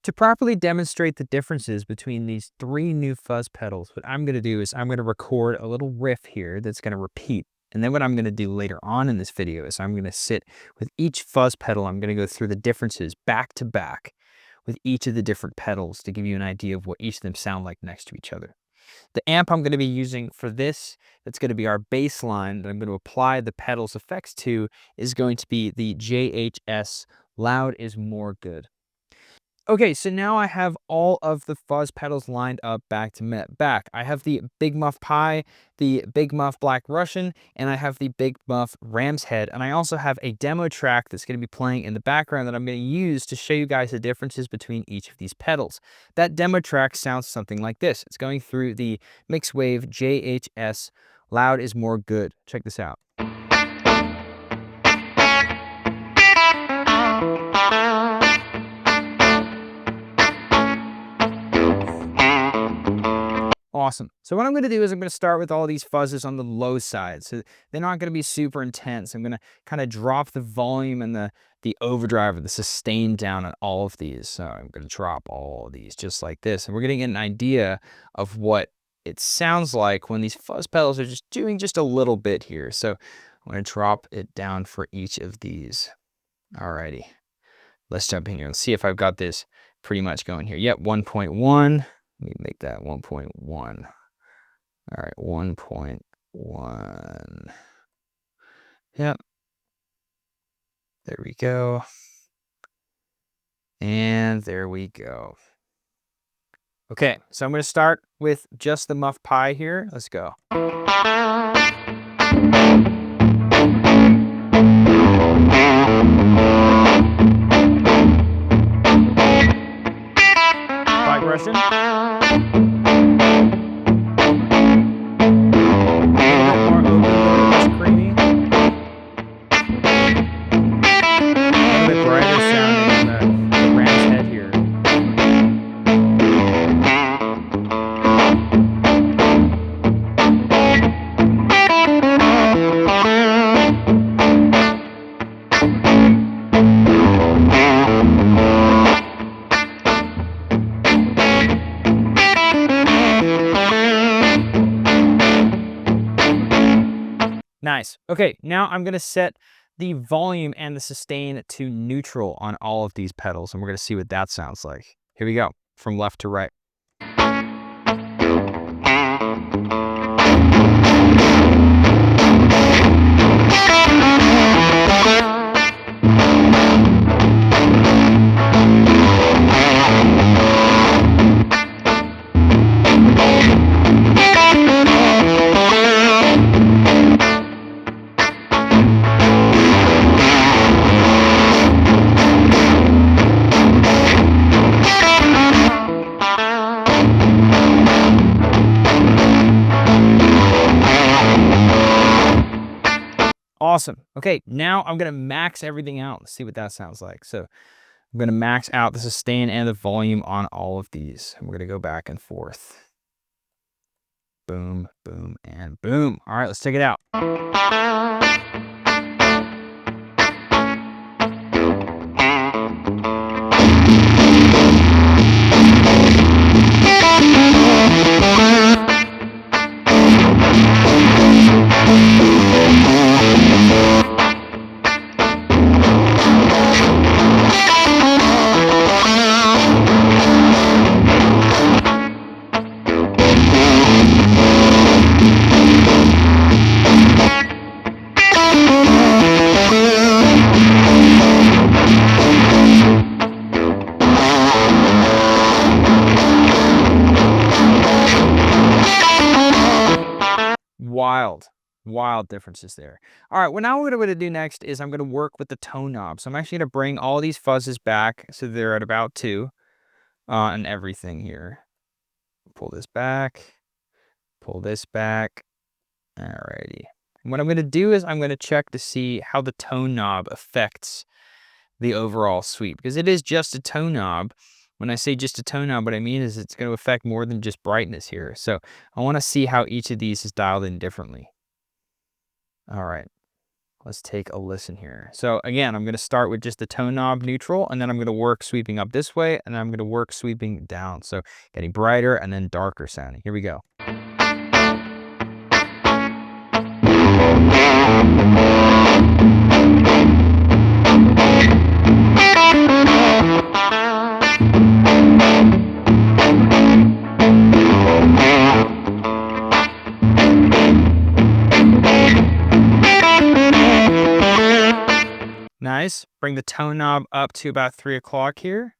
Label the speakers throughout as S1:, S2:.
S1: To properly demonstrate the differences between these three new fuzz pedals, what I'm going to do is I'm going to record a little riff here that's going to repeat. And then what I'm going to do later on in this video is I'm going to sit with each fuzz pedal. I'm going to go through the differences back to back with each of the different pedals to give you an idea of what each of them sound like next to each other. The amp I'm going to be using for this, that's going to be our bass line that I'm going to apply the pedals effects to, is going to be the JHS Loud is More Good. Okay, so now I have all of the fuzz pedals lined up back to back. I have the Big Muff Pi, the Big Muff Black Russian, and I have the Big Muff Ram's Head. And I also have a demo track that's going to be playing in the background that I'm going to use to show you guys the differences between each of these pedals. That demo track sounds something like this. It's going through the MixWave JHS Loud is More Good. Check this out. Awesome. So what I'm going to do is I'm going to start with all these fuzzes on the low side. So they're not going to be super intense. I'm going to kind of drop the volume and the overdrive or the sustain down on all of these. So I'm going to drop all of these just like this. And we're going to get an idea of what it sounds like when these fuzz pedals are just doing just a little bit here. So I'm going to drop it down for each of these. Alrighty. Let's jump in here and see if I've got this pretty much going here. Yep, 1.1. Let me make that 1.1. All right, 1.1. Yep. There we go. And there we go. Okay, so I'm going to start with just the Muff Pi here. Let's go. Black Russian. Nice. Okay, now I'm going to set the volume and the sustain to neutral on all of these pedals, and we're going to see what that sounds like. Here we go, from left to right. Awesome. Okay, now I'm going to max everything out. Let's see what that sounds like. So I'm going to max out the sustain and the volume on all of these. And we're going to go back and forth. Boom, boom, and boom. All right, let's check it out. Wild differences there. All right, well, now what I'm going to do next is I'm going to work with the tone knob. So I'm actually going to bring all these fuzzes back so they're at about 2 and everything here. Pull this back, pull this back. Alrighty. And what I'm going to do is I'm going to check to see how the tone knob affects the overall suite, because it is just a tone knob. When I say just a tone knob, what I mean is it's going to affect more than just brightness here. So I want to see how each of these is dialed in differently. All right, let's take a listen here. So again, I'm going to start with just the tone knob neutral, and then I'm going to work sweeping up this way, and then I'm going to work sweeping down. So getting brighter and then darker sounding. Here we go. Nice. Bring the tone knob up to about 3 o'clock here.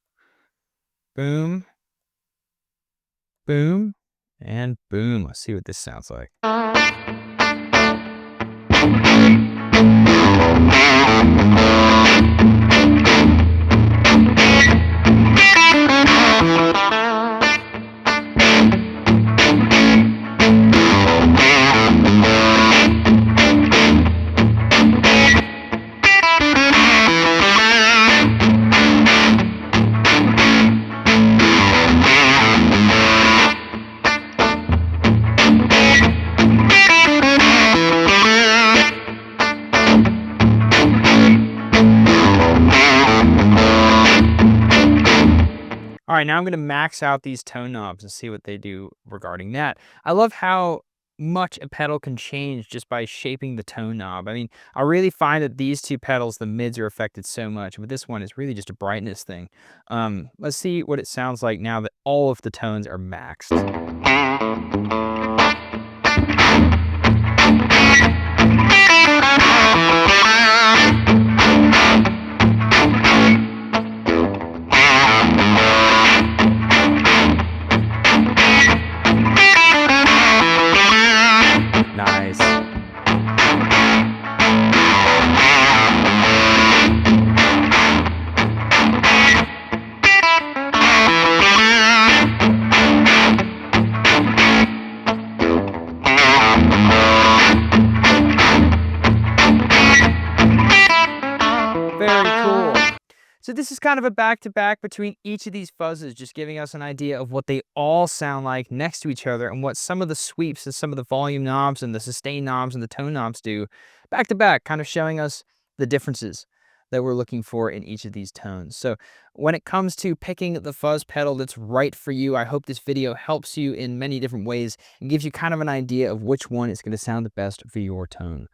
S1: Boom. Boom. And boom. Let's see what this sounds like. All right, now I'm going to max out these tone knobs and see what they do regarding that. I love how much a pedal can change just by shaping the tone knob. I mean, I really find that these two pedals, the mids, are affected so much, but this one is really just a brightness thing. Let's see what it sounds like now that all of the tones are maxed. Nice. Very cool. So this is kind of a back-to-back between each of these fuzzes, just giving us an idea of what they all sound like next to each other and what some of the sweeps and some of the volume knobs and the sustain knobs and the tone knobs do back-to-back, kind of showing us the differences that we're looking for in each of these tones. So when it comes to picking the fuzz pedal that's right for you, I hope this video helps you in many different ways and gives you kind of an idea of which one is going to sound the best for your tone.